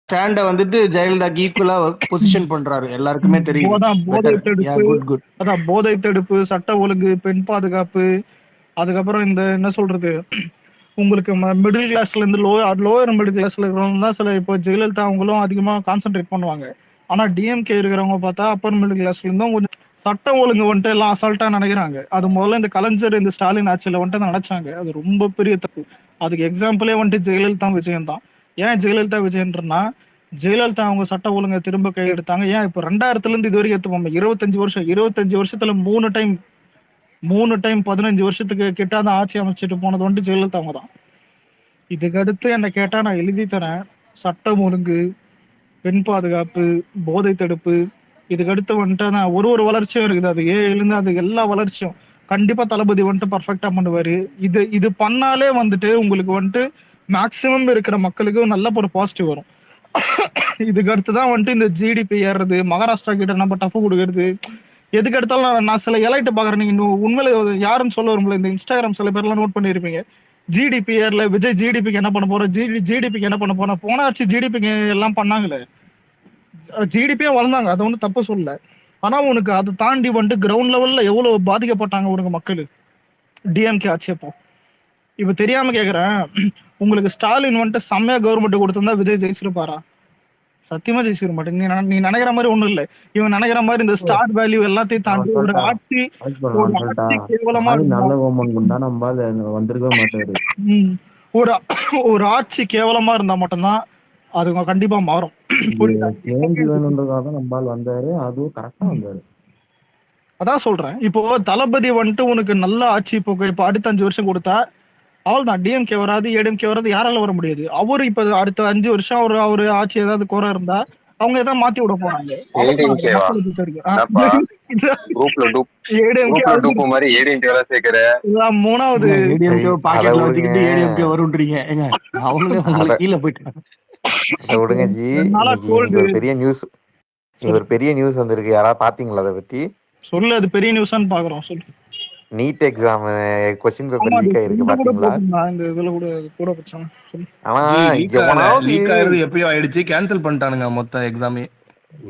ஸ்டாண்ட வந்துட்டு ஜெயலலிதாக்கு ஈக்குவலா பொசிஷன் பண்றாரு, எல்லாருக்குமே தெரியுது. போதை பெட்டர். யா தடுப்பு, குட் குட். அதான் போதை தடுப்பு, சட்ட ஒழுங்கு, பெண் பாதுகாப்பு, அதுக்கப்புறம் இந்த என்ன சொல்றது, உங்களுக்கு மிடில் கிளாஸ்ல இருந்து லோயர் மிடில் கிளாஸ்ல இருக்கிறவங்க தான் சில இப்போ ஜெயலலிதா அவங்களும் அதிகமா கான்சென்ட்ரேட் பண்ணுவாங்க. ஆனா டிஎம்கே இருக்கிறவங்க பார்த்தா அப்பர் மிடில் கிளாஸ்ல இருந்தும் கொஞ்சம் சட்டம் ஒழுங்கு வந்துட்டு எல்லாம் அசால்ட்டா நினைக்கிறாங்க. அது முதல்ல இந்த கலைஞர் இந்த ஸ்டாலின் ஆட்சியில வந்துட்டு அதை நினைச்சாங்க. அது ரொம்ப பெரிய தப்பு. அதுக்கு எக்ஸாம்பிளே வந்துட்டு ஜெயலலிதா விஜயன் தான். ஏன் ஜெயலலிதா விஜயன்றா, ஜெயலலிதா அவங்க சட்ட ஒழுங்கை திரும்ப கையெடுத்தாங்க. ஏன் இப்போ 2000ல இருந்து இது வரைக்கும் எடுத்துப்போம், 25 வருஷத்துல 3 டைம் 15 வருஷத்துக்கு கிட்டாதான் ஆட்சி அமைச்சிட்டு போனது வந்துட்டு ஜெயலலிதா அவங்க தான். இதுக்கடுத்து என்ன கேட்டா நான் எழுதி தரேன். சட்டம் ஒழுங்கு, பெண் பாதுகாப்பு, போதை தடுப்பு, இதுக்கடுத்து வந்துட்டு நான் ஒரு வளர்ச்சியும் இருக்குது. அது இருந்து அது எல்லா வளர்ச்சியும் கண்டிப்பா தளபதி வந்துட்டு பர்ஃபெக்டா பண்ணுவாரு. இது பண்ணாலே வந்துட்டு உங்களுக்கு வந்துட்டு மேக்சிமம் இருக்கிற மக்களுக்கு நல்ல ஒரு பாசிட்டிவ் வரும். இதுக்கு அடுத்துதான் வந்துட்டு இந்த ஜிடிபி ஏறுறது, மகாராஷ்டிரா கிட்ட நம்ம டஃப் கொடுக்கறது, எதுக்கு எடுத்தாலும் நான் சில எலைட்டு பாக்குறேன். நீங்க உண்மையில யாருன்னு சொல்ல வரும்ல, இந்த இன்ஸ்டாகிராம் சில பேர்லாம் நோட் பண்ணிருப்பீங்க. ஜிடிபி ஏர்ல விஜய் ஜிடிபிக்கு என்ன பண்ண போறோம், ஜிடிபிக்கு என்ன பண்ண போறோம். போனாச்சு ஜிடிபிக்கு எல்லாம் பண்ணாங்களே, ஜிடிபியே வளர்ந்தாங்க, அதை வந்து தப்பு சொல்லல. ஆனா உனக்கு அதை தாண்டி வந்துட்டு கிரவுண்ட் லெவல்ல எவ்வளவு பாதிக்கப்பட்டாங்க உனக்கு மக்கள் டிஎம்கே ஆட்சியப்போ. இப்ப தெரியாம கேக்குறேன், உங்களுக்கு ஸ்டாலின் வந்துட்டு செம்மையா கவர்மெண்ட் கொடுத்திருந்தா விஜய் ஜெயிச்சிருப்பாரா? சத்தியமா ஜெயிச்சிட மாட்டேன். நீ நினைக்கிற மாதிரி ஒண்ணும் இல்ல. இவன் நினைக்கிற மாதிரி இந்த ஸ்டார் வேல்யூ எல்லாத்தையும் தாண்டி ஒரு ஆட்சி கேவலமா ஒரு ஒரு ஆட்சி கேவலமா இருந்தா மட்டும்தான் அது கண்டிப்பா மாறும். அதான் சொல்றேன். இப்போ தளபதி வந்துட்டு உனக்கு நல்ல ஆட்சி இப்போ அடுத்த 5 வருஷம் கொடுத்தா அவ்வளவுதான். டிஎம்கே வராது, ஏடிஎம்கே வராது, யாரால வர முடியாது. அவரு இப்ப அடுத்த 5 வருஷம் அவரு ஆட்சி ஏதாவது குறை இருந்தா அவங்க ஏதாவது மாத்தி விட போறாங்க. மூணாவது பெரிய நியூஸ் வந்திருக்கு. யாராவது பாத்தீங்களா அதை பத்தி? சொல்லு, அது பெரிய நியூஸான்னு பாக்குறோம். சொல்லு. NEET exam question paper leak ஆயிருக்கு பாத்தீங்களா? இந்த இதுல கூட பிரச்சனை. ஆனா லீக் ஆயிருக்கு, எப்பயோ ஆயிடுச்சு, கேன்சல் பண்ணிட்டானுங்க மொத்த எக்ஸாமே.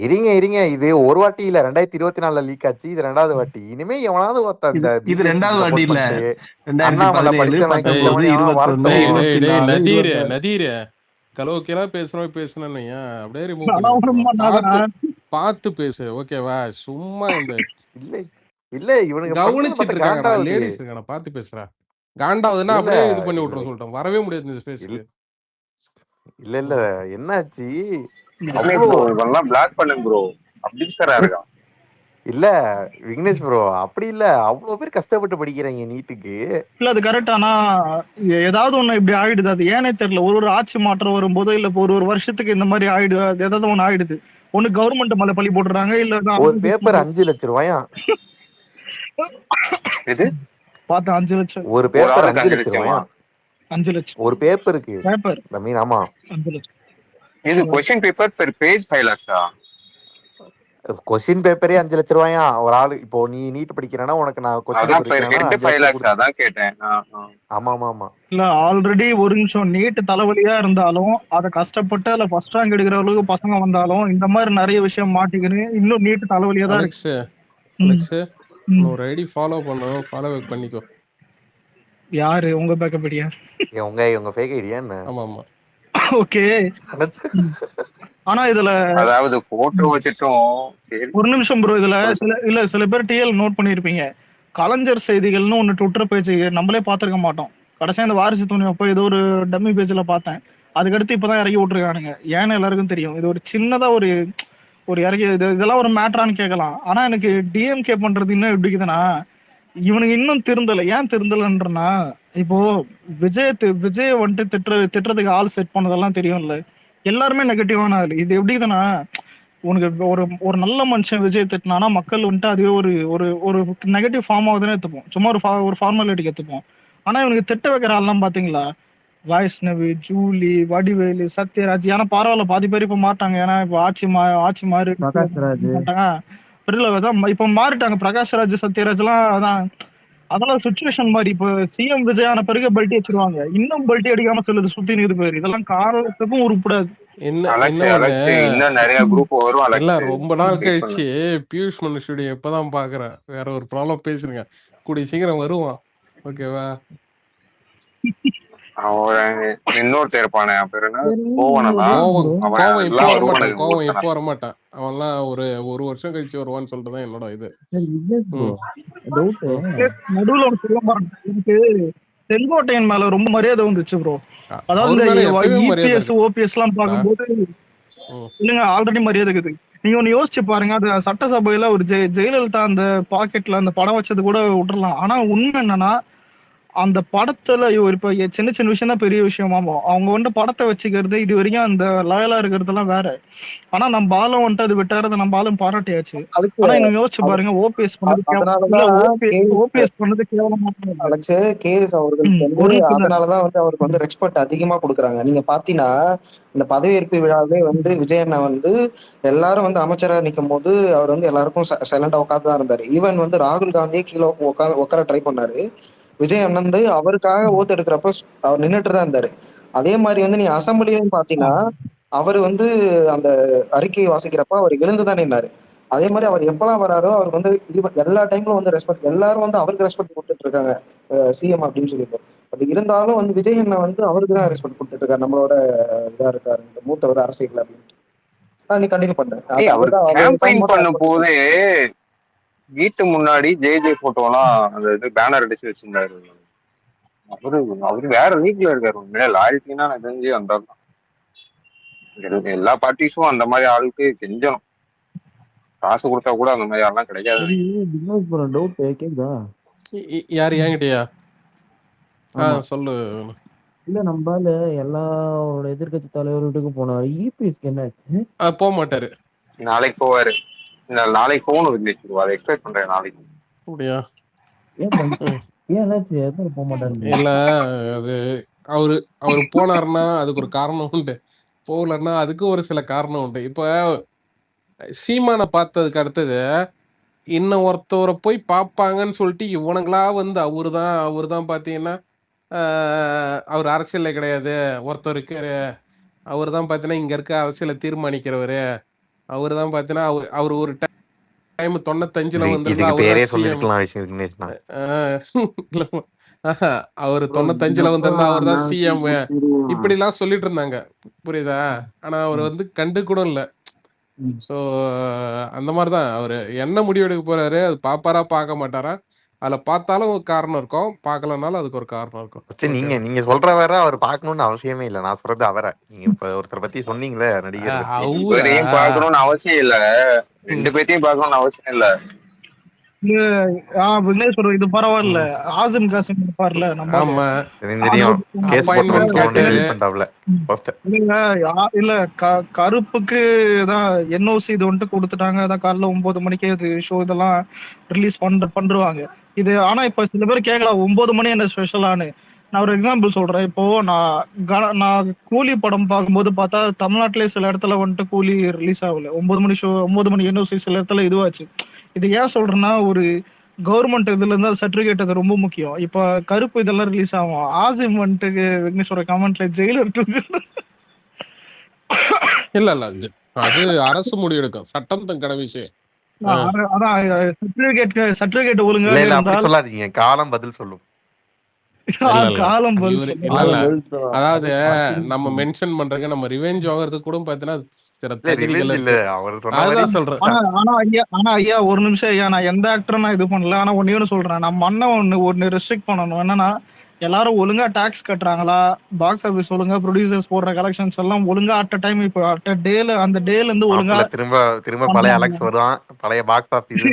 இருங்க, இது ஒரு வாட்டி இல்ல, 2024 லீக் ஆச்சு. இது 2வது வாட்டி. இனிமே எவனாவது இது 2வது வாட்டி இல்ல, அண்ணாமலை படிச்சவன் கலோக்கியெல்லாம் பேசுறேன் அப்படியே ரிமூவ் பார்த்து பேசு, ஓகேவா? சும்மா இந்த இல்ல இவனுக்கு கவனிச்சிட்டு இருக்காங்க, லேடிஸ் இருக்கான பார்த்து பேசுறா. காண்டாவதுன்னா அப்படியே இது பண்ணி விட்டுற சொல்லிட்டோம், வரவே முடியாது இந்த ஸ்பேஸ்க்கு. இல்ல என்னாச்சு, பிளாக் பண்ணுங்க ப்ரோ. அப்படி சார் இருக்கா? இல்ல விக்னேஷ் ப்ரோ, அப்படி இல்ல, அவ்வளவு பேர் கஷ்டப்பட்டு படிக்கிறாங்க நீட்டுக்கு. இல்ல அது கரெக்ட். ஆனா ஏதாவது ஒண்ணு இப்படி ஆயிடுது, அது ஏனே தெரியல. ஒரு ஆட்சி மாற்றம் வரும்போது இல்ல ஒரு வருஷத்துக்கு இந்த மாதிரி ஆயிடுது, ஏதாவது ஒண்ணு ஆயிடுது. ஒண்ணு கவர்மெண்ட் மேல பழி போட்டுறாங்க, இல்ல ஒரு பேப்பர் 5 லட்சம் ரூபாயா? பார்த்தா 5 லட்சம் ஒரு பேப்பர் 5 லட்சம் ரூபாயா? 5 லட்சம் ஒரு பேப்பருக்கு. ஆமா, இது क्वेश्चन पेपर per page 5 lakhs-ஆ? क्वेश्चन பேப்பரே 5 லட்சம் ரூபாயா ஒரு ஆளு? இப்போ நீ நீட் படிக்கிறேன்னா உனக்கு நான் क्वेश्चन பேப்பர் 5 lakhs அதான் கேட்டேன். ஆமா. இல்ல ஆல்ரெடி ஒரு நிமிஷம், நீட் தலைவலியா இருந்தாலும் அத கஷ்டப்பட்டு அதுல ஃபர்ஸ்ட் ரேங்க் எடுக்கிறவங்களுக்கு பசங்க வந்தாலும் இந்த மாதிரி நிறைய விஷயம் மாட்டிக்கின்னு இன்னும் நீட் தலைவலியா தான் இருக்கு. ஒரு ஐடி ஃபாலோ பண்ணுவோம், ஃபாலோ பண்ணிக்கோ. யாரு உங்க பேக்கப் ஐடியா? உங்க ஃபேக் ஐடியா என்ன? ஆமா. ஓகே. ஆனா இதுல அதாவது போட்டோ வச்சிட்டோம். ஒரு நிமிஷம் ப்ரோ, இதுல சில பேர் டிஎல் நோட் பண்ணிருப்பீங்க. கலைஞர் செய்திகள்னு ஒன்னு ட்விட்டர் பேஜ் நம்மளே பாத்துருக்க மாட்டோம். கடைசியா இந்த வாரிசு துணி அப்போ ஏதோ ஒரு டம்மி பேஜ்ல பார்த்தேன். அதுக்கடுத்து இப்பதான் இறக்கி விட்டுருக்கானுங்க. ஏன்னு எல்லாருக்கும் தெரியும். இது ஒரு சின்னதா ஒரு இறக்கி இதெல்லாம் ஒரு மேட்டரான்னு கேட்கலாம். ஆனா எனக்கு டிஎம்கே பண்றது இன்னும் எப்படி இருக்குதுன்னா, இவனுக்கு இன்னும் திருந்தல. ஏன் திருந்தலன்றனா, இப்போ விஜய் வந்துட்டு திட்டுறதுக்கு ஆள் செட் பண்ணதெல்லாம் தெரியும்ல, எல்லாருமே நெகட்டிவான ஆள். இது எப்படி இதுன்னா, உனக்கு ஒரு நல்ல மனுஷன் விஜய் திட்டினானா மக்கள் வந்துட்டு அதுவே ஒரு நெகட்டிவ் ஃபார்ம் ஆகுதுன்னு எடுத்துப்போம். சும்மா ஒரு ஃபார்மாலிட்டிக்கு எடுத்துப்போம். ஆனா இவனுக்கு திட்ட வைக்கிற ஆள்லாம் பாத்தீங்களா, வைஷ்ணவி, ஜூலி, வடிவேலு, சத்யராஜ். ஏன்னா பரவாயில்ல, பாதி பேர் இப்ப மாட்டாங்க. ஏன்னா இப்ப ஆட்சி மாறி இப்ப மாறிட்டாங்க. பிரகாஷ்ராஜ், சத்யராஜ் எல்லாம் அதெல்லாம் சுச்சுவேஷன் மாதிரி. இப்ப சிஎம் விஜய் ஆன பிறகு பல்ட்டி வச்சிருவாங்க, இன்னும் பல்ட்டி அடிக்காம சொல்லுது சுத்தி நிறு பேர். இதெல்லாம் காலத்துக்கும் உருப்படாது. என்ன அலெக்ஸ் என்ன ஒண்ணு அலெக்ஸ் இன்னும் நிறைய குரூப் வரும் இல்ல அலெக்ஸ். ரொம்ப நாள் வெயிட் பண்ணு. கழிச்சு பியூஷ் மனுஷுடைய இப்பதான் பாக்குறேன். வேற ஒரு ப்ராப்ளம் பேசுறீங்க. கூடிய சீக்கிரம் வருவான். ஓகேவா? அவன் இன்னொருத்தர் இருப்பானே, அவன் பேர் என்ன, சரி, கோவனா, டவுட் கோவம் ப்ரோ. அவன் கோவம் இப்போ எல்லாம் வரமாட்டான். வருவானுங்க கோவம் இப்போ ஒருத்தனா. வரமாட்டான். அவன்லாம் ஒரு வருஷம் கழிச்சு வருவான்னு சொல்லிட்டு தான் என்னோட இது. சரி, விக்னேஷ் ப்ரோ, ம் டவுட். ம் நடுவுல ஒன்று சொல்ல மாட்டேன். எனக்கு செங்கோட்டையன் மேல ரொம்ப மரியாதை வந்துச்சு ப்ரோ. அதாவது அவர் இந்த மேல எப்பயுமே மரியாதை இபிஎஸ் இருக்குடா. ஓபிஎஸ் எல்லாம் பார்க்கும்போது ம் இல்லைங்க, ஆல்ரெடி மரியாதை இருக்குது. நீங்க ஒண்ணு யோசிச்சு பாருங்க, அது சட்டசபையில ஒரு ஜெயலலிதா அந்த பாக்கெட்ல அந்த படம் வச்சது கூட விட்டுறலாம். ஆனா உண்மை என்னன்னா, அந்த படத்துல இப்ப சின்ன சின்ன விஷயம் தான் பெரிய விஷயமாமோ, அவங்க வந்து படத்தை வச்சுக்கிறது இது வரைக்கும் அந்த லாயலா இருக்கிறதெல்லாம் வேற. ஆனா நம்ம ஆளும் வந்துட்டு அது விட்டாரத நம்ம ஆளும் பாராட்டியாச்சு. அதுக்கு ஆனா நீங்க யோசிச்சு அது- பாருங்க, ஓபிஎஸ் பண்ணது இல்ல, அதனாலதான் ஓபிஎஸ் பண்ணது கேவலமா தான் இருக்கு. அலெக்ஸ் கேஎஸ் அவர்களுக்கு வந்து ஒரு நிமிஷம் தான். அதனாலதான் வந்து அவருக்கு வந்து ரெஸ்பெக்ட் அதிகமா கொடுக்குறாங்க. நீங்க பாத்தீங்கன்னா இந்த பதவியேற்பு விழாவே வந்து விஜய் அண்ணா வந்து எல்லாரும் வந்து அமைச்சரா நிக்கும் போது அவர் வந்து எல்லாருக்கும் சைலண்டா உட்காந்து தான் இருந்தாரு. ஈவன் வந்து ராகுல் காந்தியே கீழே உட்கார ட்ரை பண்ணாரு. விஜய் அண்ணன் வந்து அவருக்காக ஓட்டு எடுக்கிறப்ப அவர் நின்னுட்டு தான் இருந்தாரு. அதே மாதிரி வந்து நீ அசம்பிளியும் பாத்தீங்கன்னா அவர் வந்து அந்த அறிக்கையை வாசிக்கிறப்ப அவர் எழுந்துதான் நின்னாரு. அதே மாதிரி அவர் எப்பெல்லாம் வராரோ அவருக்கு வந்து எல்லா டைம்லும் வந்து ரெஸ்பெக்ட், எல்லாரும் வந்து அவருக்கு ரெஸ்பெக்ட் கொடுத்துட்டு இருக்காங்க சிஎம் அப்படின்னு சொல்லிட்டு. பட் இருந்தாலும் வந்து விஜய் அண்ணன் வந்து அவருக்கு தான் ரெஸ்பெக்ட் கொடுத்துட்டு இருக்காரு, நம்மளோட இதா இருக்காரு இந்த மூத்தவர் அரசியல் அப்படின்னு. நீ கண்டினியூ பண்ண அவர் கேம்பெயின் பண்ணும் போதே வீட்டு முன்னாடி ஜே போட்டோலாம் அந்த இது பேனர் அடிச்சு வச்சிருந்தாரு. அவரு வேற லீக்ல இருக்காரு. உண்மையிலே லாயல்ட்டினா எனக்கு தெரிஞ்சு அந்த ஆள் தான். எல்லா பார்ட்டிஸும் அந்த மாதிரி ஆளுக்கு கெஞ்சணும். காசு கொடுத்தா கூட அந்த மாதிரி ஆள்லாம் கிடைக்காது. சரி, விக்னேஷ் ப்ரோ, டவுட் கேக்குதா? யாரு என்கிட்டயா? ஆமா. சொல்லு. இல்ல, நம்மால எல்லாரோட எதிர்க்கட்சி தலைவர் வீட்டுக்கு போனாரு. இபிஎஸ்க்கு என்ன ஆச்சு? போக மாட்டாரு. நாளைக்கு போவாரு. நாளைக்கு போகணும் விக்னேஷ், அதை எக்ஸ்பெக்ட் பண்றேன் நாளைக்கு. அப்படியா? ஏன் ஏன் என்னாச்சு? எத்தனை போக மாட்டாரு? இல்ல அது அவரு அவரு போனாருன்னா அதுக்கு ஒரு காரணம் உண்டு. போகலன்னா அதுக்கு ஒரு சில காரணம் உண்டு. இப்ப சீமானை பார்த்ததுக்கு அடுத்தது இன்னும் ஒருத்தவரை போய் பார்ப்பாங்கன்னு சொல்லிட்டு இவனுங்களா வந்து அவரு தான் பார்த்தீங்கன்னா அவர் அரசியல்ல கிடையாது, ஒருத்தர் இருக்காரு, அவர் தான் பார்த்தீங்கன்னா இங்க இருக்க அரசியலை தீர்மானிக்கிறவரு, அவர் தான் பார்த்தீங்கன்னா அவர் ஒரு டைம் 95ல வந்திருந்தா இதுக்கு அவர் பேரே தான் சிஎம். சொல்லிருக்கலாம் விக்னேஷ்னா. அவர் 95ல வந்திருந்தா அவர் தான் சிஎம் இப்படிலாம் சொல்லிட்டு இருந்தாங்க. புரியுதா? ஆனா அவர் வந்து கண்டு கூட இல்லை. ஸோ அந்த மாதிரி தான் அவர் என்ன முடிவு எடுக்க போறாரு, அது பார்ப்பாரா பார்க்க மாட்டாரா, அதில் பார்த்தாலும் ஒரு காரணம் இருக்கும், பார்க்கலனாலும் அதுக்கு ஒரு காரணம் இருக்கும். நீங்க நீங்க சொல்ற வேற அவர் பார்க்கணும்னு அவசியமே இல்லை. நான் சொல்றது அவரை. நீங்க இப்ப ஒருத்தர் பத்தி சொன்னீங்களே, நடிகர் பத்தி. இவரையும் பார்க்கணும்னு அவசியம் இல்ல, ரெண்டு பேர்த்தையும் பார்க்கணும்னு அவசியம் இல்ல. விக்னேஷ் ப்ரோ, இது பரவாயில்ல. ஆசிம் காசிம் இருப்பார்ல நம்ம ஆமா, தெரியும். கேஸ் appointment கேட்டு இல்ல, கருப்புக்கு தான் என்ஓசி இது வந்துட்டு கொடுத்துட்டாங்க. அதான் காலைல 9 மணிக்கே இது ஷோ இதெல்லாம் ரிலீஸ் பண்றாங்க. இது ஆனா இப்ப சில பேர் கேட்கலாம் 9 மணி என்ன ஸ்பெஷலானு. நான் ஒரு எக்ஸாம்பிள் சொல்றேன். இப்போ நான் கூலி படம் பார்க்கும்போது பார்த்தா தமிழ்நாட்டிலே சில இடத்துல வந்துட்டு கூலி ரிலீஸ் ஆகல. 9 மணி ஷோ, 9 மணி என்ஓசி சில இடத்துல இதுவாச்சு. இது ஏன் சொல்றேன்னா, ஒரு கவர்மெண்ட் இதுல இருந்து சர்டிபிகேட் அது ரொம்ப முக்கியம். இப்ப கருப்பு இதெல்லாம் ரிலீஸ் ஆகும். ஆசிம் வந்துட்டு விக்னேஸ்வர கமெண்ட்ல ஜெயிலர் இல்ல அது அரசு முடிவு எடுக்கும், சட்டம் தன் கடமை விஷயம். சர்டிபிகேட் ஒழுங்கா இருந்தால் சொல்லாதீங்க, காலம் பதில் சொல்லும். காலம் அதாவது நம்ம மென்ஷன் பண்றதுக்கு நம்ம ரிவெஞ்ச் வாங்குறதுக்கு கூட பாத்தீங்கன்னா சில தகுதிகள் இருக்கு. அதான் சொல்றேன். ஆனா ஐயா ஒரு நிமிஷம் ஐயா, நான் எந்த ஆக்டரும் நான் இது பண்ணல. ஆனா ஒன்னு சொல்றேன், நம்ம அண்ணன் ஒன்னு ரெஸ்ட்ரிக்ட் பண்ணணும். என்னன்னா, எல்லாரும் ஒழுங்கா டாக்ஸ் கட்டுறாங்களா, பாக்ஸ் ஆபீஸ் ஒழுங்கா ப்ரொடியூசர்ஸ் போடுற கலெக்ஷன்ஸ் எல்லாம் ஒழுங்கா அட் அ டைம் இப்போ அட் அ டேல அந்த டேல இருந்து ஒழுங்கா திரும்ப பழைய அலெக்ஸ் வருவான், பழைய பாக்ஸ் ஆபீஸ்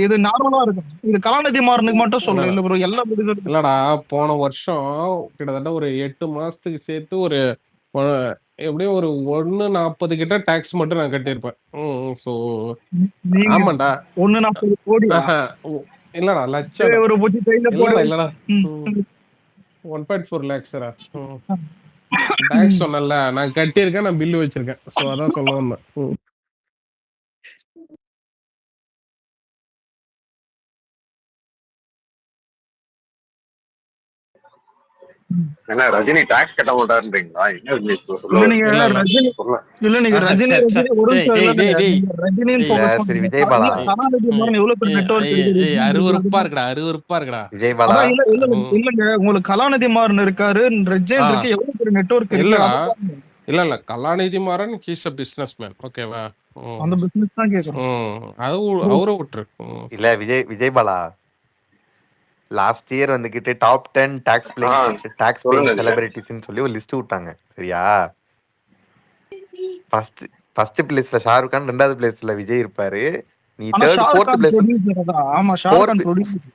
இது நார்மலா இருக்கும். இது கலாநிதி மாறனுக்கு மட்டும் சொல்றேன். இல்ல ப்ரோ, எல்லா இல்லடா, போன வருஷம் கிட்டத்தட்ட ஒரு 8 மாசத்துக்கு சேர்த்து ஒரு எப்படியும் ஒரு 140 கிட்ட டாக்ஸ் மட்டும் நான் கட்டியிருப்பேன். ஸோ ஆமாண்டா, 140 கோடி இல்லடா லட்சம் இல்லடா 1.4 lakhs டாக்ஸ் சொன்னல, நான் கட்டியிருக்கேன், நான் பில்லு வச்சிருக்கேன். ஸோ அதான் சொல்ல வந்தேன். என்ன ரஜினி டாக்ஸ் கட்ட மாட்டாருன்றீங்களா? என்ன விக்னேஷ் bro சொல்ல இல்ல வரீங்க? நீங்க இல்ல இல்ல ரஜினி சொல்ல இல்ல நீங்க ஆஹா, ரஜினி சரி ரஜினி சரி ஒரு டேய் நிமிஷம் டேய் இல்ல டேய் நீங்க ரஜினின்னு இல்ல ஃபோக்கஸ் சரி பண்ணுங்க. விஜய் பாலா, இல்ல கலாநிதி மாறன் எவ்வளவு பெரிய நெட்வொர்க் இருக்கு ரஜினி அருவருப்பா அதுதான். இருக்குடா, அருவருப்பா இருக்குடா. விஜய் பாலா, அதான் இல்ல இல்ல ம். இல்லங்க உங்களுக்கு கலாநிதி மாறன் இருக்காரு, ஆ ரெஜென் இருக்கு, எவ்வளவு பெரிய நெட்வொர்க் இருக்கு இல்லடா, அதை பாருங்க. இல்ல Kalanithi Maran he's a business man, ஓகேவா? ம் அந்த பிசினஸ் தான் கேக்குறோம். ம் அது ப்ரோ அவரை விட்டுரு. ம் இல்ல விஜய் பாலா, லாஸ்ட் இயர் வந்துகிட்டு டாப் 10 டாக்ஸ் பேயிங் சொல்லுங்க சார். செலிபிரிட்டிஸ்ன்னு சொல்லி ஒரு லிஸ்ட் விட்டாங்க. சரியா? ஃபர்ஸ்ட் ஃபர்ஸ்ட் பிளேஸ்ல ஷாருக் கான், 2வது பிளேஸ்ல விஜய் இருப்பாரு. நீ ஆனா Shahrukh fourth Khan place producer தான். ஆமா Shahrukh Khan fourth producer.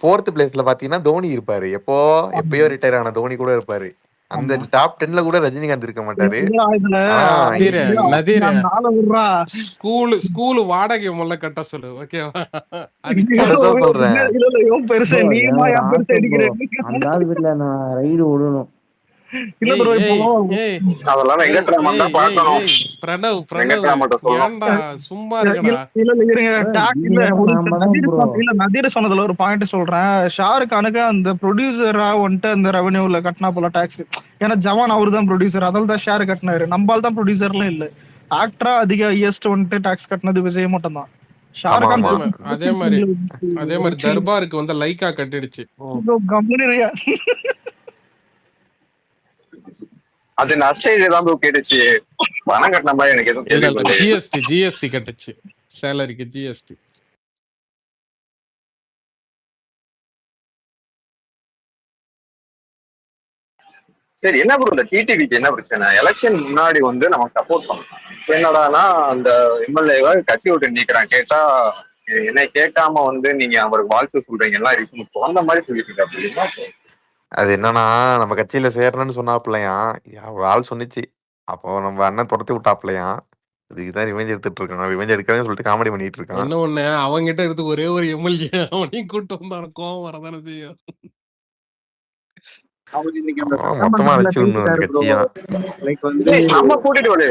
Fourth பிளேஸ்ல பாத்தீங்கன்னா தோனி இருப்பாரு. ஆமா எப்பயோ ரிட்டையர் ஆன தோனி கூட இருப்பாரு. அந்த ஆமா டாப் 10ல கூட ரஜினிகாந்த் இருக்க மாட்டாரு. இதுல இதுல ஆனா நதீர இதுல நதீர அந்த ஆளை விடுறா. ஸ்கூலு வாடகை முதல்ல கட்ட சொல்லு, ஓகேவா? அதுக்கு ஐயோ, அதுதான் சொல்றேன். இல்ல இல்ல இவன் பெருசா ப்ரோ நீமா எனக்கு ஒரு என் பெருசா ஆசை ப்ரோ, அடிக்கிறேன். அந்த ஆள் வீட்டுல நான் ரைடு விடணும். இல்ல ஏய் ப்ரோ இப்போ ஏய் ஏய் அதெல்லாம் ஏய் வெங்கட்ராமன் ஏய் தான் ஏய் பார்க்கணும். ஏய் பிரணவ் வெங்கட்ராமன்ட்ட சொல்லணும். ஏன்டா சும்மா இருக்கடா. இல்ல இல்ல இருங்க இல்ல விஜயகாந்த் ஒரு நாம தான் நதீர் ப்ரோ. இல்ல நதீர் சொன்னதுல ஒரு பாயிண்ட் சொல்றேன். ஷாருக் கானுக்கு அந்த ப்ரொடியூசரா வந்துட்டு அந்த ரெவன்யூல கட்டினா போல டாக்ஸ். ஏன்னா ஜவான் அவரு தான் ப்ரொடியூசர், அதால தான் ஷேர் கட்டினாரு. நம்பால் தான் ப்ரொடியூசர்லாம் இல்ல. ஆக்டரா அதிக ஹையஸ்ட் வந்துட்டு டாக்ஸ் கட்டினது விஜய் மட்டும் தான். ஆமா ஷாருக் கான் ஆமா. அதே மாதிரி தர்பாருக்கு வந்து லைக்கா கட்டிடுச்சு. அது நஷ்ட தான் ப்ரோ கேட்டுச்சு. பணம் கட்டின மாதிரி எனக்கு எதுவும் இல்ல இல்ல கேள்விப்படல. GST கட்டுச்சு, சேலரிக்கு GST. சரி என்ன ப்ரோ இந்த டிடிவிக்கு என்ன பிரச்சனை? எலெக்ஷன் முன்னாடி வந்து நமக்கு சப்போர்ட் பண்ணலாம். இப்ப என்னடானா அந்த எம்எல்ஏவை கட்சி விட்டு நீக்கிறான். கேட்டா என்னை கேட்காம வந்து நீங்க அவருக்கு வாழ்த்து சொல்றீங்க எல்லாம் இருக்கு அந்த மாதிரி சொல்லிட்டு இருக்கா அப்படின்னா. அது என்னன்னா, நம்ம கட்சியில சேரணும்னு சொன்னாப்லையாம். ஒரு ஆள் சொன்னிச்சு. அப்போ நம்ம அண்ணன் துரத்தி விட்டாப்லையாம். இதுக்குதான் ரிவெஞ்ச் எடுத்துட்டு இருக்கான். ரிவெஞ்ச் எடுக்கிறேன்னு சொல்லிட்டு காமெடி பண்ணிட்டு இருக்கான். என்ன ஒண்ணு, அவங்கிட்ட இருந்து ஒரே ஒரு எம்எல்ஏ அவனையும் கூட்டு வந்தான கோவம் வரதானே செய்யும். அவர் இன்னைக்கு அந்த மொத்தமா சட்டமன்றத்துல அழைச்சு விடணும் அந்த பேசிட்டாரு ப்ரோ. கட்சியா. லைக் வந்து நம்ம கூட்டிட்டு விடு.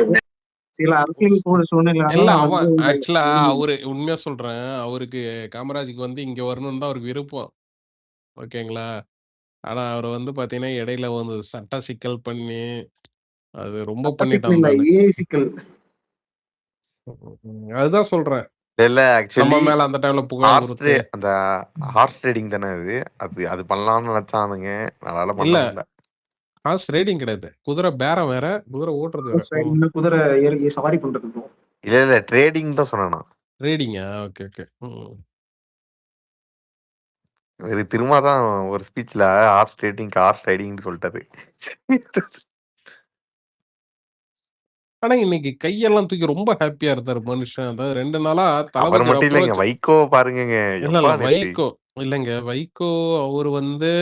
சில அரசியல் இல்ல சூழ்நிலை அவன் வந்து ஆக்சுவலா அவரு உண்மையா சொல்றேன், அவருக்கு காமராஜுக்கு வந்து இங்க வரணும்னு தான் அவருக்கு விருப்பம், ஓகேங்களா? ஆனா அவர் வந்து பாத்தீங்கன்னா இடையில வந்து சட்ட சிக்கல் பண்ணி அது ரொம்ப சட்ட சிக்கல் பண்ணிட்டான் இல்ல, தானே. ஏஐ சிக்கல். அதுதான் சொல்றேன், இல்ல நம்ம ஆக்சுவலி மேல அந்த டைம்ல புகார் கொடுத்து. அந்த ஹார்ஸ் ட்ரேடிங் தானே அது. அது பண்ணலாம்னு நினைச்சானுங்க. அதனால பண்ண இல்ல முடியல. ஹார்ஸ் ரைடிங் கிடையாது, குதிரை பேரம் வேற, குதிரை ஓட்டுறது வேற. இந்த குதிரை ஏறி சவாரி பண்றது ப்ரோ. இல்ல ட்ரேடிங் தான் சொன்னா. ரைடிங்கா? Okay okay. இவரு திரும்ப தான் ஒரு ஸ்பீச்ல ஹார்ஸ் ரைடிங்னு சொல்லிட்டாரு. ஆனா இன்னைக்கு கையெல்லாம் தூக்கி ரொம்ப ஹாப்பியா இருந்தாரு மனுஷன். அதாவது 2 நாளா அவர் தளபதி மட்டும் இல்லைங்க, வைகோ பாருங்கங்க. இல்ல எப்பா நேத்து வைகோ இல்லைங்க, வைகோ அவர் வந்து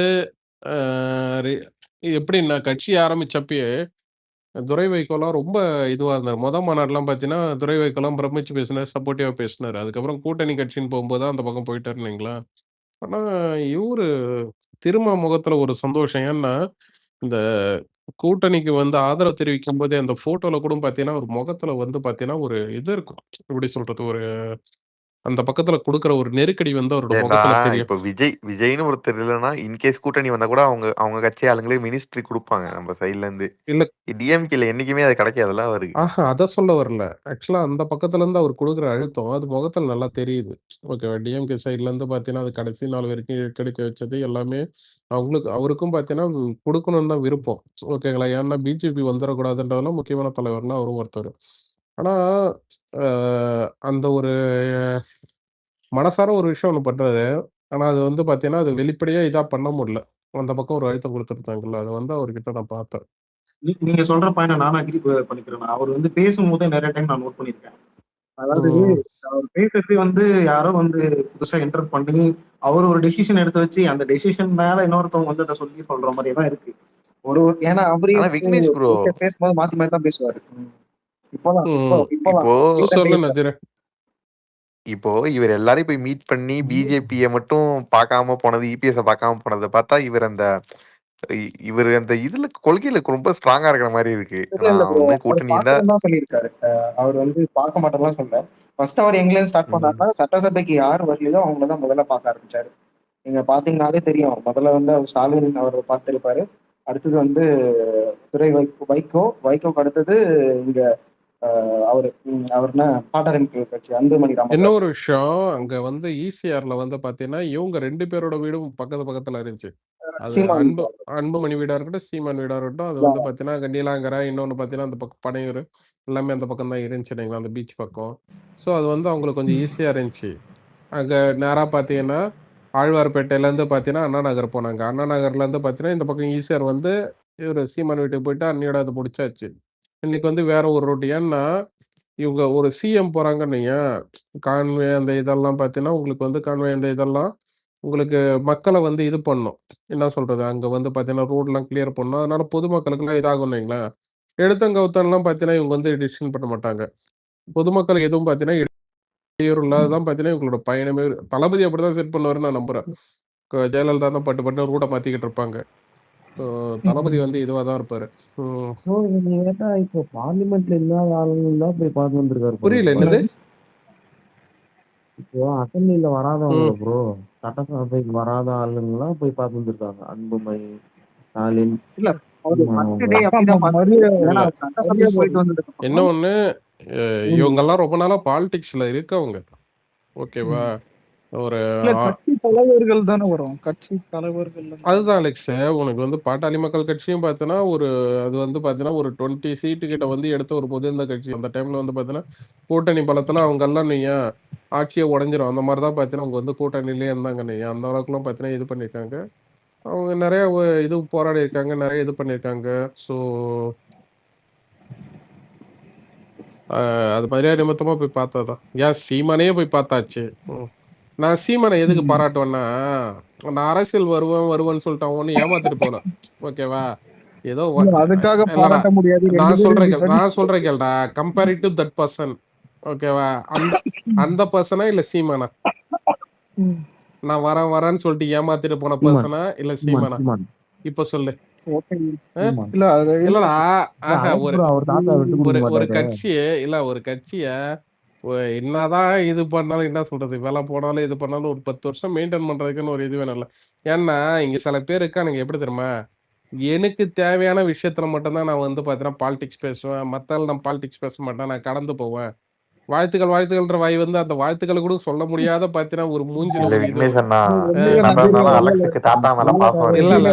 எப்படின்னா கட்சி ஆரம்பிச்சப்பயே துரை வைகோலாம் ரொம்ப இதுவா இருந்தார். மாநாடுலாம் பார்த்தீங்கன்னா துரை வைகோலாம் பிரமிச்சு பேசினார், சப்போர்ட்டிவா பேசினார். அதுக்கப்புறம் கூட்டணி கட்சின்னு போகும்போது தான் அந்த பக்கம் போயிட்டாரு இல்லைங்களா? ஆனா இவரு திரும்ப முகத்துல ஒரு சந்தோஷம். ஏன்னா இந்த கூட்டணிக்கு வந்து ஆதரவு தெரிவிக்கும் போதே அந்த போட்டோல கூட பார்த்தீங்கன்னா ஒரு முகத்துல வந்து பார்த்தீங்கன்னா ஒரு இது இருக்கும், எப்படி சொல்றது, ஒரு அந்த பக்கத்துல குடுக்குற ஒரு நெருக்கடி வந்து அவரோட ஏன்டா முகத்துல தெரியும். இப்ப விஜய்னு ஒருத்தர் இல்லைன்னா இன்கேஸ் கூட்டணி வந்தா கூட அவங்க கட்சி ஆளுங்களே மினிஸ்ட்ரி கொடுப்பாங்க நம்ம சைட்ல இருந்து. இல்ல டிஎம்கேல என்னைக்குமே அது கிடைக்காதுல்ல அவருக்கு. அத சொல்ல வரல. ஆக்சுவலா அந்த பக்கத்துல இருந்து அவர் குடுக்குற அழுத்தம் அது முகத்துல நல்லா தெரியுது. ஓகேவா? டிஎம்கே சைட்ல இருந்து பார்த்தீங்கன்னா, அது கடைசி நாள் வரைக்கும் இழுக்கடிக்க வச்சது எல்லாமே அவருக்கும் பார்த்தீங்கன்னா குடுக்கணும்னு தான் விருப்பம். ஓகேங்களா? ஏன்னா பிஜேபி வந்துரக்கூடாதுன்றதுல முக்கியமான தலைவர்னா அவரும் ஒருத்தரு. ஆனா, அ அந்த ஒரு மனசார ஒரு விஷயம் ஒண்ணு பண்றாரு. ஆனா அது வந்து பார்த்தீங்கன்னா, அது வெளிப்படையா இதா பண்ண முடியல. அந்த பக்கம் ஒரு அழுத்தம் குடுத்துருந்தாங்கல்ல, அத வந்து அவர்கிட்ட நான் பார்த்தேன். நீங்க சொல்ற பாயிண்ட் நானும் அக்ரி பண்ணிக்கிறேன். அவர் வந்து பேசும்போது நிறைய டைம் நான் நோட் பண்ணிருக்கேன். அதாவது ம். அவர் பேசுறது வந்து யாரோ வந்து புதுசா என்டர் பண்ணி அவர் ஒரு டெசிஷன் எடுத்து வச்சு அந்த டெசிஷன் மேல இன்னொருத்தவங்க வந்து அதை சொல்லி சொல்ற மாதிரி தான் இருக்கு. ஏன்னா அவரே ஆனா வந்து விக்னேஷ் ப்ரோ, பேசும்போது மாத்தி மாத்தி தான் பேசுவாரு. இப்போதான் ம். இப்போதான் இப்போ recent சொல்லு days ல. நதீர. இப்போ இவர் எல்லாரையும் போய் மீட் பண்ணி பிஜேபியை மட்டும் பார்க்காம போனது, இபிஎஸ் பார்க்காம போனதை பார்த்தா இவர் அந்த இதுல கொள்கையில ரொம்ப ஸ்ட்ராங்கா இருக்கிற மாதிரி இருக்கு. இல்ல இல்ல நான் ப்ரோ, உண்மை அவர் கூட்டணி இருந்தா பார்க்கணும் தான் சொல்லியிருக்காரு. அவர் வந்து பார்க்க மாட்டேன்லாம் சொல்ல. ஃபர்ஸ்ட் அவர் எங்கேருந்து ஸ்டார்ட் ம், பண்ணாருன்னா சட்டசபைக்கு யார் வரலையோ அவங்கள தான் முதல்ல பார்க்க ஆரம்பிச்சாரு. நீங்க பாத்தீங்கன்னாலே தெரியும். முதல்ல வந்து அவர் ஸ்டாலின் அவர் பார்த்திருப்பாரு. அடுத்தது வந்து துரை வைகோக்கு அடுத்தது இங்க அவர் என்ன பாட்டாளி மக்கள் கட்சி அன்புமணி ராமதாஸ். இன்னொரு விஷயம், அங்க வந்து ஈசிஆர்ல வந்து பாத்தீங்கன்னா இவங்க 2 பேரோட வீடும் பக்கத்துல இருந்துச்சு. அது சீமான் அன்புமணி வீடா இருக்கட்டும், சீமான் வீடா இருக்கட்டும், அது வந்து பாத்தீங்கன்னா அங்க நீலாங்கரை, இன்னொன்னு பாத்தீங்கன்னா அந்த பக்கம் பனையூர், எல்லாமே அந்த பக்கம் தான் இருந்துச்சு அந்த பீச் பக்கம். ஸோ அது வந்து அவங்களுக்கு கொஞ்சம் ஈஸியா இருந்துச்சு. அங்க நேரா பாத்தீங்கன்னா ஆழ்வார்பேட்டையில இருந்து பாத்தீங்கன்னா அண்ணா நகர் போனாங்க. அண்ணா நகர்ல இருந்து பாத்தீங்கன்னா இந்த பக்கம் ஈசிஆர் வந்து இவரு சீமான் வீட்டுக்கு போயிட்டு அண்ணியோட அது முடிச்சாச்சு. இன்னைக்கு வந்து வேற ஒரு ரூட். ஏன்னா இவங்க ஒரு சிஎம் போறாங்கன்னு கான்வே அந்த இதெல்லாம் பார்த்தீங்கன்னா உங்களுக்கு வந்து கான்வே அந்த இதெல்லாம் உங்களுக்கு மக்களை வந்து இது பண்ணும். என்ன சொல்றது, அங்க வந்து பார்த்தீங்கன்னா ரோட்லாம் கிளியர் பண்ணும். அதனால பொதுமக்களுக்குலாம் இதாகும் வைங்களேன். எடுத்தங்கவுத்தன்லாம் பார்த்தீங்கன்னா இவங்க வந்து டிசிஷன் பண்ண மாட்டாங்க. பொதுமக்களுக்கு எதுவும் பார்த்தீங்கன்னா இடையூறு இல்லாததான் பார்த்தீங்கன்னா இவங்களோட பயணமே. தளபதி அப்படிதான் செட் பண்ணுவாருன்னு நான் நம்புறேன். ஜெயலலிதா தான் பட்டு பட்டு ரூட்டை மாத்திக்கிட்டு இருப்பாங்க. ஸோ தளபதி வந்து இதுவாக தான் இருப்பாரு. ப்ரோ நீங்க கேட்டா இப்போ பார்லிமெண்ட்ல இல்லாத ஆளுங்க தான் போய் பார்த்து வந்திருக்காரு போல புரியல இப்போ. என்னது? இப்போ அசம்பிளில வராதவங்கள ப்ரோ, சட்டசபைக்கு வராத ஆளுங்கெல்லாம் போய் பார்த்து வந்திருக்காங்க. அன்புமணி, ஸ்டாலின், இல்ல அவரு சீமான் ஃபர்ஸ்ட் டே அவங்கலாம். அப்படிதான் பார்த்துருக்காரு. ஏன்னா இல்ல அவர் சட்டசபையில போயிட்டு வந்ததுக்கு என்ன அப்புறம் ஒண்ணு, இவங்கெல்லாம் ரொம்ப நாளா பாலிடிக்ஸ்ல இருக்கவங்க. ஓகேவா? ஒரு இல்ல கட்சி தலைவர்கள் தானே வரும், கட்சி தலைவர்கள். அதுதான் அலெக்ஸ், உனக்கு வந்து பாட்டாளி மக்கள் கட்சியும் பார்த்தீங்கன்னா அது வந்து பார்த்தீங்கன்னா ஒரு 20 சீட்டு கிட்ட வந்து எடுத்த ஒரு முதிர்ந்த கட்சி. அந்த டைம்ல வந்து பார்த்தீங்கன்னா கூட்டணி பலத்துல அவங்க எல்லாம் நீங்க ஆட்சியை உடஞ்சிரும் அந்த மாதிரி தான் பார்த்தீங்கன்னா அவங்க வந்து கூட்டணியிலே இருந்தாங்க. நீங்க அந்த அளவுக்குலாம் பார்த்தீங்கன்னா இது பண்ணியிருக்காங்க. அவங்க நிறைய இது போராடி இருக்காங்க, நிறைய இது பண்ணியிருக்காங்க. ஸோ அது மரியாதை நிமித்தமா போய் பார்த்ததுதான். ஏன் சீமானே போய் பார்த்தாச்சு. நான் சீமானை எதுக்கு பாராட்டுவேன்னா, நான் அரசியல் வருவேன்னு சொல்லிட்டு அவன் ஒன்னும் ஏமாத்திட்டு போல. ஓகேவா? ஏதோ அதுக்காக இல்லடா, பாராட்ட முடியாது. நான் சொல்றேன் கேள்டா, கம்பேரிங் டு தட் பர்சன். ஓகேவா? அந்த பர்சனா இல்ல சீமானா? நான் வரேன்னு சொல்லிட்டு ஏமாத்திட்டு போன பர்சனா இல்ல சீமானா? சீமான். இப்ப சொல்லு. இல்ல அது இல்லடா, அவர் தாத்தா விட்டு கொடுக்க ஒரு மாட்டாரு. கட்சியே இல்ல, ஒரு கட்சிய என்னதான் இது பண்ணாலும் என்ன சொல்றது, வேலை போனாலும் இது பண்ணாலும் ஒரு 10 வருஷம் மெயின்டைன் பண்றதுக்குன்னு ஒரு இது வேணும்ல. ஏன்னா இங்க சில பேர் இருக்கானுங்க எப்படி தெரியுமா, எனக்கு தேவையான விஷயத்துல மட்டும்தான் நான் வந்து பாத்தீங்கன்னா பாலிடிக்ஸ் பேசுவேன், மத்தால நான் பாலிடிக்ஸ் பேச மாட்டேன், நான் கடந்து போவேன். வாழ்த்துக்கள்ன்ற வாய் வந்து அந்த வாழ்த்துக்களை கூட சொல்ல முடியாத பாத்தீங்கன்னா ஒரு மூஞ்சில இல்ல ஒரு இது விக்னேஷ் வரும். அண்ணா, என்னதான் இருந்தாலும் அலெக்ஸுக்கு தாத்தா மேல பாசம் இல்ல இருக்கு. இல்ல,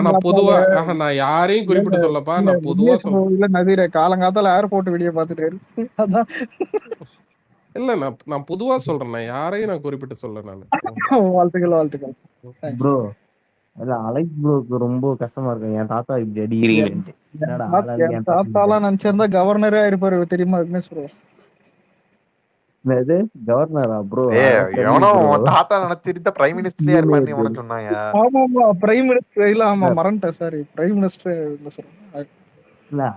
நான் பொதுவா நான் யாரையும் குறிப்பிட்டு சொல்லப்பா, நான் பொதுவா சொல்றேன். இல்ல நதிர காலங்காத்தால ஏர்போர்ட் வெளியே பார்த்துட்டாரு. அதான் இல்ல நான் பொதுவா சொல்றேன், நான் யாரையும் நான் குறிப்பிட்டு சொல்ல நானு. வாழ்த்துக்கள். ப்ரோ இல்ல அலெக்ஸ் ப்ரோக்கு ரொம்ப கஷ்டமா இருக்கு. என் தாத்தா இப்படி அடிக்கிறீங்கன்னு. என்னடா ஆளாளுக்கு என் என் தாத்தா தாத்தாலாம் நினைச்சிருந்தா கவர்னரே இருப்பாரு தெரியுமா விக்னேஷ் ப்ரோ? இது கவர்னரா ப்ரோ? எவனோ உன் தாத்தா நினைச்சிருந்தா பிரைம் மினிஸ்டரே இருப்பாருன்னு எவனோ சொன்னாங்க. ஆமா பிரைம் மினிஸ்டர் இல்ல, ஆமா மறந்துட்டேன், சாரி பிரைம் மினிஸ்டர் சொல்றேன். இல்ல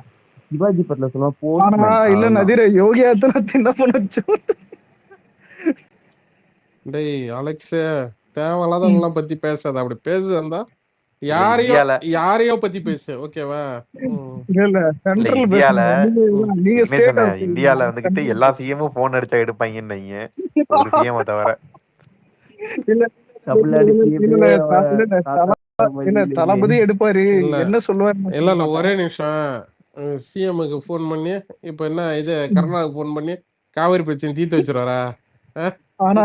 சிவாஜி பட்ல சொல்லுவா ஆனா இல்ல போஸ்ட்மேன். நதிர யோகியாத்துல சின்ன பண்ணு. டேய் அலெக்ஸ், தேவையில்லாதவங்களாம் பத்தி பேசாத. அப்படி பேசுறதா யாரையோ பத்தி பேசு. ஓகேவா? இல்ல சென்ட்ரல் இந்தியால நீங்க ஸ்டேட் இந்தியால வந்துகிட்டு எல்லா சிஎமும் போன் அடிச்சா எடுப்பாங்கன்னு வைங்க, ஒரு சிஎம் தவிர. தளபதி எடுப்பாரு, என்ன சொல்லுவாரு? இல்ல ஒரே நிமிஷம், சிஎம்க்கு போன் பண்ணி இப்ப என்ன இது கருணாவுக்கு போன் பண்ணி காவிரி பிரச்சனை தீர்த்து வச்சிருவாரா? ஆனா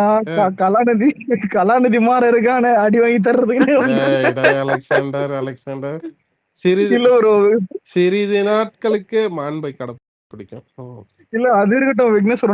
கலாநிதி மாற இருக்கான அடி வாங்கி தர்றதுக்கு அலெக்சாண்டர் சிறிது நாட்களுக்கு மாண்பை கடைப்பிடிக்கும். இல்ல அது இருக்கட்டும் விக்னேஷ்,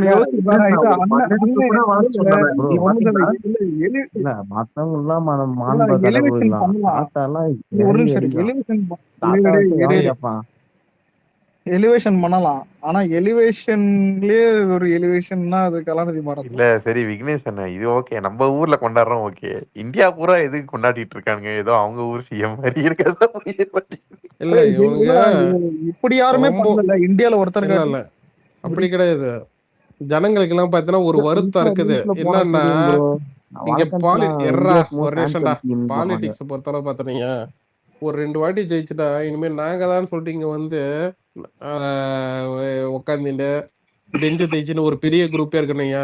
எலிவேஷன் பண்ணலாம். ஆனா எலிவேஷன்லயே ஒரு எலிவேஷன்னா அது கலாநிதி மாறன். இல்ல சரி விக்னேஷ் அண்ணா, இது ஓகே, நம்ம ஊர்ல கொண்டாடுறோம் ஓகே. இந்தியா பூரா எதுக்கு கொண்டாடிட்டு இருக்காங்க? ஏதோ அவங்க ஊர் சிஎம் மாதிரி இருக்கிறதா இல்ல இவங்க இப்படி யாருமே பண்ணல இந்தியால ஒருத்தர். இல்ல அப்படி கிடையாது. ஜனங்களுக்கு எல்லாம் பாத்தீங்கன்னா ஒரு வருத்தம் இருக்குது. என்னன்னா இங்க ஒரு நிமிஷம்டா, பாலிடிக்ஸ் பொறுத்தளவு பாத்தீங்க, ஒரு 2 வாட்டி ஜெயிச்சுட்டா இனிமேல் நாங்க தான் சொல்லிட்டு இங்க வந்து உட்காந்துட்டு பெஞ்ச தேய்ச்சின்னு ஒரு பெரிய குரூப்பே இருக்கணும்யா.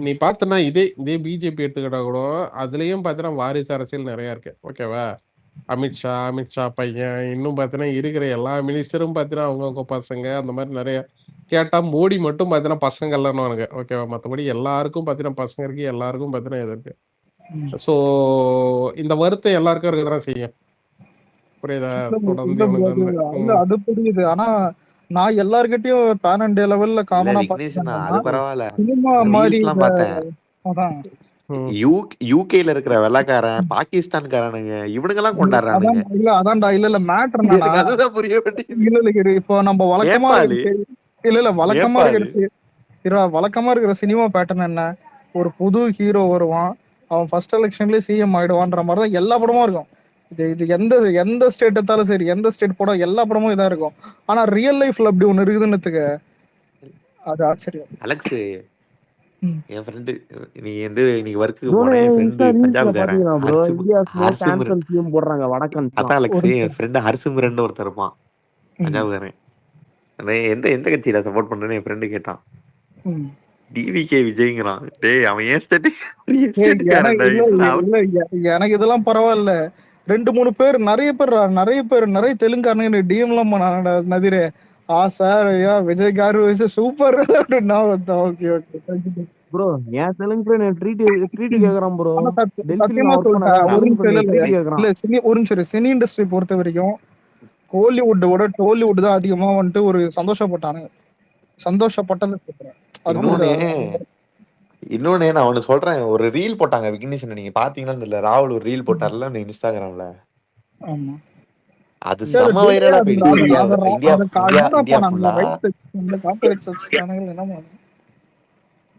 நீ பார்த்தனா இதே பிஜேபி எடுத்துக்கிட்டா கூட அதுலயும் பாத்தீங்கன்னா வாரிசு அரசியல் நிறைய இருக்கு. ஓகேவா? அமித்ஷா பையன், இன்னும் பார்த்தீங்கன்னா இருக்கிற எல்லா மினிஸ்டரும் பார்த்தீங்கன்னா அவங்கவுங்க பசங்க அந்த மாதிரி நிறைய கேட்டா. மோடி மட்டும் பார்த்தீங்கன்னா பசங்க இல்லைன்னு ஓகேவா. மற்றபடி எல்லாருக்கும் பார்த்தீங்கன்னா பசங்க இருக்கு, எல்லாருக்கும் பார்த்தீங்கன்னா இது இருக்கு. ஸோ இந்த வருத்தம் எல்லாருக்கும் இருக்கதான் செய்யும். புரியுதா? தொடர்ந்து இவனுக்கு வந்து அது புரியுது. ஆனா நான் எல்லார்கிட்டயும் பேன் இண்டியா லெவல்ல இல்ல காமனா விக்னேஷ்னா அது பாத்தீங்கன்னா பரவாயில்ல. சினிமா மாதிரி ரீல்ஸ் எல்லாம் பார்த்தேன். அதான் யூகேல இருக்கிற வெள்ளக்காரன், பாகிஸ்தான்காரனுங்க இவனுங்க எல்லாம் கொண்டாடுறானுங்க. அதான்டா இல்ல மேட்டர் என்னன்னா எனக்கு அதுதான் புரிய மாட்டேங்குது. இல்ல இப்போ நம்ம வழக்கமா நேபாளி இல்ல வழக்கமா நேபாளி வழக்கமா இருக்கிற சினிமா பேட்டர்ன் என்ன, ஒரு புது ஹீரோ வருவான், அவன் ஃபர்ஸ்ட் எலெக்ஷன்லயே சிஎம் ஆயிடுவான்ற மாதிரி தான் எல்லா படமும் இருக்கும். இது எந்த எந்த ஸ்டேட் எடுத்தாலும் சரி, எந்த ஸ்டேட் படம் எல்லா படமும் இதா இருக்கும். ஆனா ரியல் லைஃப்ல அப்படி ஒண்ணு இருக்குதுன்னு அது ஆச்சரியம். அலெக்ஸ் ம். என் ஃப்ரெண்டு நீ வந்து இன்னைக்கு ஒர்க்குக்கு ப்ரோ போன என் இன்ஸ்டா ஃப்ரெண்டு ரீல்ஸ்ல பஞ்சாப்காரன் பாத்தீங்களா ப்ரோ, இந்தியா ஹர்சிம்ரன் கேன்சல் சிஎம் போடுறாங்க வடக்கன்ஸ்லாம். அதான் அலெக்ஸ் ஒரு என் ஃப்ரெண்டு ஹர்சிம்ரன் ஒருத்தர் இருப்பான் ம், பஞ்சாப்காரன். எந்த எந்த கட்சியில சப்போர்ட் பண்றேன்னு என் ஃப்ரெண்டு கேட்டான். ம். டிவிகே விஜய்ங்கிறான். டேய் அவன் ஏன் ஸ்டேட் ஏய், ஸ்டேட்டுக்காரன்டா. எனக்கு இதெல்லாம் பரவாயில்ல. 2-3 பேர் நிறைய தெலுங்காரனுங்க டிஎம் எல்லாம் பண்ணாங்கடா நதிரே. சார் ஐயா விஜய் காரு வயசு சூப்பர் அப்படின்னா ஓகே ஓகே. ப்ரோ என் தெலுங்கு ஃப்ரெண்ட் ட்ரீட் கேக்குறான் ப்ரோ. ஆனா டெல்லியில சத்தியமா நான் ஒர்க் பண்ண சொல்லிட்டேன். ஒரு தெலுங்கு நிமிஷம் ஃப்ரெண்ட் ட்ரீட் கேக்குறான். ஒரு நிமிஷம் சினி இண்டஸ்ட்ரி பொறுத்த வரைக்கும் கோலிவுட்டோட டோலிவுட் தான் அதிகமா வந்துட்டு ஒரு சந்தோஷப்பட்டது சொல்றேன். அது இன்னொன்னு புரியுதா? இன்னொன்னு நான் அவனு சொல்றேன். ஒரு ரீல் போட்டாங்க விக்னேஷன், நீங்க பாத்தீங்கன்னா இல்ல, ராகுல் ஒரு ரீல் போட்டார்ல அந்த இன்ஸ்டாகிராம்ல. ஆமா. அது செம வைரலா போயிடுச்சு. இந்தியா இந்தியா இந்தியா இந்தியா ஃபுல்லா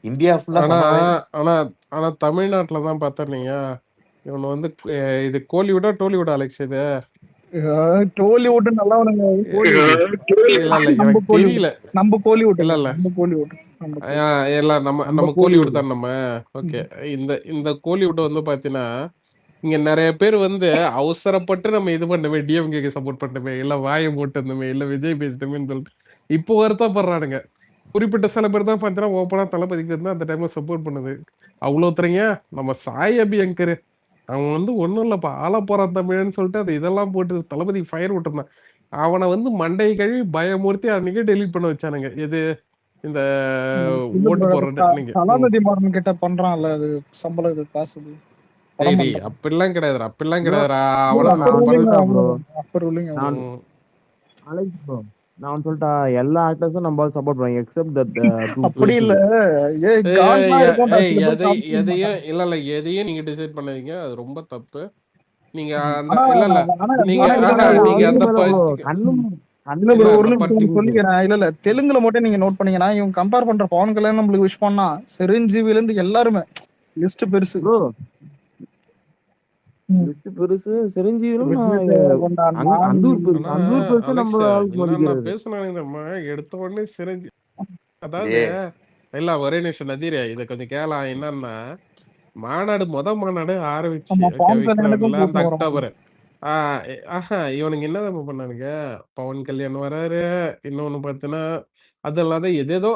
இந்தியா ஃபுல்லா ஆனா செம வைரல். ஆனா ஆனா தமிழ்நாட்டுல தான் பார்த்தா நீங்க இவனு வந்து இது கோலிவுட்டா டோலிவுட்டா அலெக்ஸ் இது? டோலிவுட் நல்லா இல்ல எனக்கு தெரியல. நம்ம கோலிவுட் இல்ல இல்ல எல்லாம் நம்ம கோலிவுட் தான் நம்ம. ஓகே, இந்த கோலிவுட் வந்து பாத்தீங்கன்னா இங்க நிறைய பேர் வந்து அவசரப்பட்டு நம்ம இது பண்ணமே, டிஎம்கேக்கு சப்போர்ட் பண்ணமே, இல்ல வாயை மூட்டணுமே, இல்ல விஜய் பேசிட்டமேன்னு சொல்லிட்டு இப்போ வருத்தப்படுறானுங்க. குறிப்பிட்ட சில பேர் தான் பார்த்தீங்கன்னா ஓப்பனா தளபதிக்கு வந்து அந்த டைம்ல சப்போர்ட் பண்ணுது. அவ்வளோ தரீங்க நம்ம சாய் அபியங்கர் அவன் வந்து ஒன்றும் இல்லைப்பா ஆள போறான் தமிழன்னு சொல்லிட்டு அது இதெல்லாம் போட்டு தளபதி ஃபயர் விட்டுருந்தான். அவனை வந்து மண்டையை கழுவி பயமூர்த்தி அன்னைக்கே டெலீட் பண்ண வச்சானுங்க. எது இந்த ஓட்டு போடுறது நீங்க கலாநிதி மாறன் கிட்ட பண்றான்ல அது சம்பளம் இது காசு அப்படிலாம் கிடையாதுடா, அப்படிலாம் கிடையாதுடா. அலெக்ஸ் ப்ரோ நான் சொல்லிட்டா எல்லா ஆக்டர்ஸும் நம்ம சப்போர்ட் பண்ணுவாங்க எக்ஸப்ட் தட் அப்படி இல்ல எதையும் இல்ல எதையும் நீங்க டிசைட் பண்ணாதீங்க, அது ரொம்ப தப்பு. நீங்க அந்த இல்ல இல்ல நீங்க நீங்க அந்த இல்ல தெலுங்குல மட்டும் நீங்க நோட் பண்ணீங்கன்னா இவங்க கம்பேர் பண்ற பவன் கல்யாணம் நம்மளுக்கு விஷ் பண்ணா சிரஞ்சீவில இருந்து எல்லாருமே லிஸ்ட் பெருசு. பெருசு சிரஞ்சீவிலும் எடுத்த உடனே சிரஞ்சி அதாவது இல்ல ஒரே நிமிஷம் நதீரே இதை கொஞ்சம் கேளலாம். என்னன்னா மாநாடு மாநாடு ஆரம்பிச்சு அந்த அக்டோபர் இவனுங்க என்ன பண்ணானுங்க, பவன் கல்யாண் வராரு, இன்னொன்னு பார்த்தீங்கன்னா அது இல்லாத எதேதோ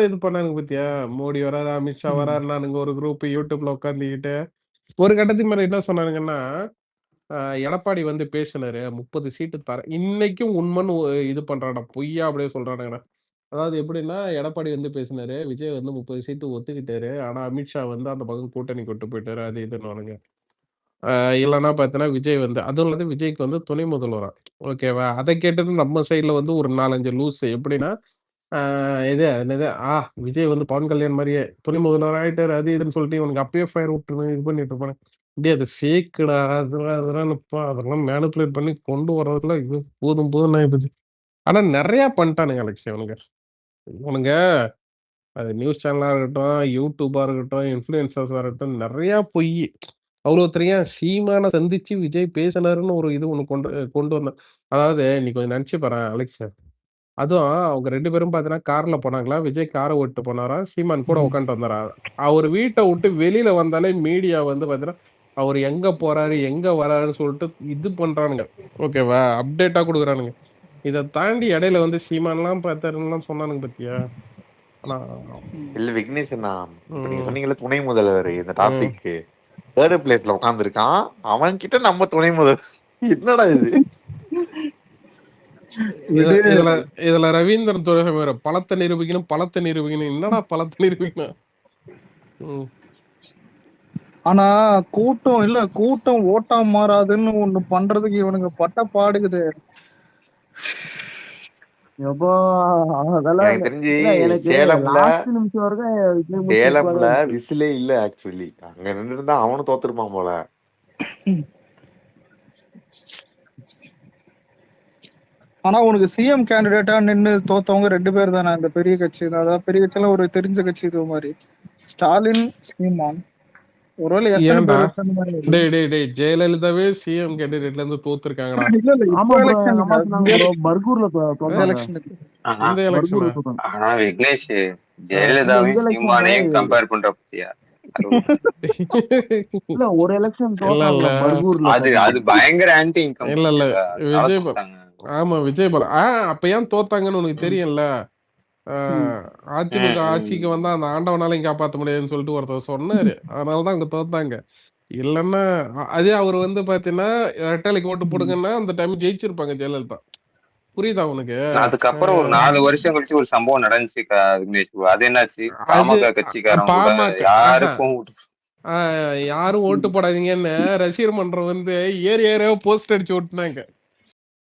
இது பண்ணானுங்க பத்தியா. மோடி வராரு, அமித்ஷா வராரு, நானுங்க ஒரு குரூப் யூடியூப்ல உட்காந்துக்கிட்டு ஒரு கட்டத்துக்கு மேல என்ன சொன்னானுங்கன்னா எடப்பாடி வந்து பேசினாரு 30 சீட்டு தர. இன்னைக்கும் உண்மைன்னு இது பண்றானா, பொய்யா அப்படியே சொல்றானுங்கண்ணா. அதாவது எப்படின்னா எடப்பாடி வந்து பேசினாரு, விஜய் வந்து 30 சீட்டு ஒத்துக்கிட்டாரு, ஆனா அமித்ஷா வந்து அந்த பக்கம் கூட்டணி கொண்டு போயிட்டாரு, அது இதுன்னு. இல்லைன்னா பார்த்தீங்கன்னா விஜய் வந்து அதுவும் இல்லாத விஜய்க்கு வந்து துணை முதல்வரா. ஓகேவா, அதை கேட்டுட்டு நம்ம சைட்ல வந்து ஒரு 4-5 லூஸ் எப்படின்னா இது என்னது விஜய் வந்து பவன் கல்யாண் மாதிரியே துணை முதல்வர் ஆயிட்டாரு, அது இதுன்னு சொல்லிட்டு இவனுக்கு அப்பயே ஃபயர் விட்டுருணும் இது பண்ணிட்டு இருப்பானு. டே அது ஃபேக்குடா, அதெல்லாம் மேனிபுலேட் பண்ணி கொண்டு வர்றதுல இது போதும் ஆயிடுச்சு. ஆனா நிறைய பண்ணிட்டானுங்க அலெக்ஸ் இவனுங்க. அது நியூஸ் சேனலா இருக்கட்டும், யூடியூபா இருக்கட்டும், இன்ஃப்ளூயன்சர்ஸா இருக்கட்டும், நிறைய பொய். அவ்வளோ தெரியா சீமான சந்திச்சு விஜய் பேசினாருன்னு ஒரு இது ஒன்று கொண்டு வந்தேன். அதாவது நீ கொஞ்சம் நினைச்சு பாரு அலெக்ஸ், அதுவும் அவங்க 2 பேரும் பார்த்தீங்கன்னா கார்ல போனாங்களா, விஜய் காரை ஓட்டு போனாரா, சீமான் கூட உட்காந்துட்டு வந்தாரா. அவர் வீட்டை விட்டு வெளியில வந்தாலே மீடியா வந்து பார்த்தீங்கன்னா அவர் எங்க போறாரு எங்க வராருன்னு சொல்லிட்டு இது பண்றானுங்க. ஓகேவா, அப்டேட்டா கொடுக்குறானுங்க. இதை தாண்டி இடையில வந்து சீமான்லாம் பார்த்தாருன்னு சொன்னானுங்க பத்தியா. ஆனா இல்ல விக்னேஷன் இப்ப நீங்க சொன்னீங்கல்ல துணை முதல்வர் இந்த டாபிக் 3rd பிளேஸ்ல உட்காந்துருக்கான். அவன் கிட்ட நம்ம துணை முதல்வர் என்னடா இது? இதுல இதுல ரவீந்திரன் துறை வேற பலத்தை நிரூபிக்கணும். என்னடா பலத்தை நிரூபிக்கணும்? ஆனா கூட்டம் ஓட்டா மாறாதுன்னு ஒண்ணு பண்றதுக்கு இவனுங்க பட்ட பாடுகுது. எப்போ அதெல்லாம் எனக்கு தெரிஞ்சு எனக்கு சேலம்ல லாஸ்ட் நிமிஷம் வரைக்கும் சேலம்ல விசிலே இல்ல. ஆக்சுவலி அங்க நின்று இருந்தா அவனும் தோத்துருப்பான் போல. ஆனா உனக்கு சிஎம் கேண்டிடேட்டா நின்னு தோத்தவங்க 2 பேர் தானே அந்த பெரிய கட்சி. அதாவது பெரிய கட்சியெல்லாம் ஒரு தெரிஞ்ச கட்சி இது மாதிரி. ஸ்டாலின், சீமான். ஒருவேளை எஸ்என் பேர் வச்ச மாதிரி. டேய் ஜெயலலிதாவே சிஎம் கேண்டிடேட்ல இருந்து தோத்துருக்காங்கடா. இல்ல இப்போ எலெக்ஷன் பர்கூர்ல இந்த எலெக்ஷன் ஆனா விக்னேஷ் ஜெயலலிதாவையும் சீமானையும் கம்பேர் பண்ற பத்தியா? இல்ல ஒரு எலெக்ஷன் அது பயங்கர ஆன்டி இன்கம். இல்ல விஜய் ஆமா விஜய் பால அப்ப ஏன் தோத்தாங்கன்னு உனக்கு தெரியும்ல. அதிமுக ஆட்சிக்கு வந்தா அந்த ஆண்டவனாலையும் காப்பாற்ற முடியாதுன்னு சொல்லிட்டு ஒருத்தர் சொன்னாரு. அதனாலதான் அங்க தோத்தாங்க. இல்லன்னா அதே அவர் வந்து பாத்தீங்கன்னா ரெட்டலைக்கு ஓட்டு போடுங்கன்னா அந்த டைம் ஜெயிச்சிருப்பாங்க ஜெயலலிதா. புரியுதா உனக்கு? அதுக்கப்புறம் ஒரு 4 வருஷம் கழிச்சு ஒரு சம்பவம் நடந்துச்சு விக்னேஷ். அது என்னாச்சு? பாமக கட்சிக்காரங்க யாரும் ஓட்டு போடாதீங்கன்னு ரசிகர் மன்றம் வந்து ஏரியா போஸ்ட் அடிச்சு ஓட்டுனாங்க.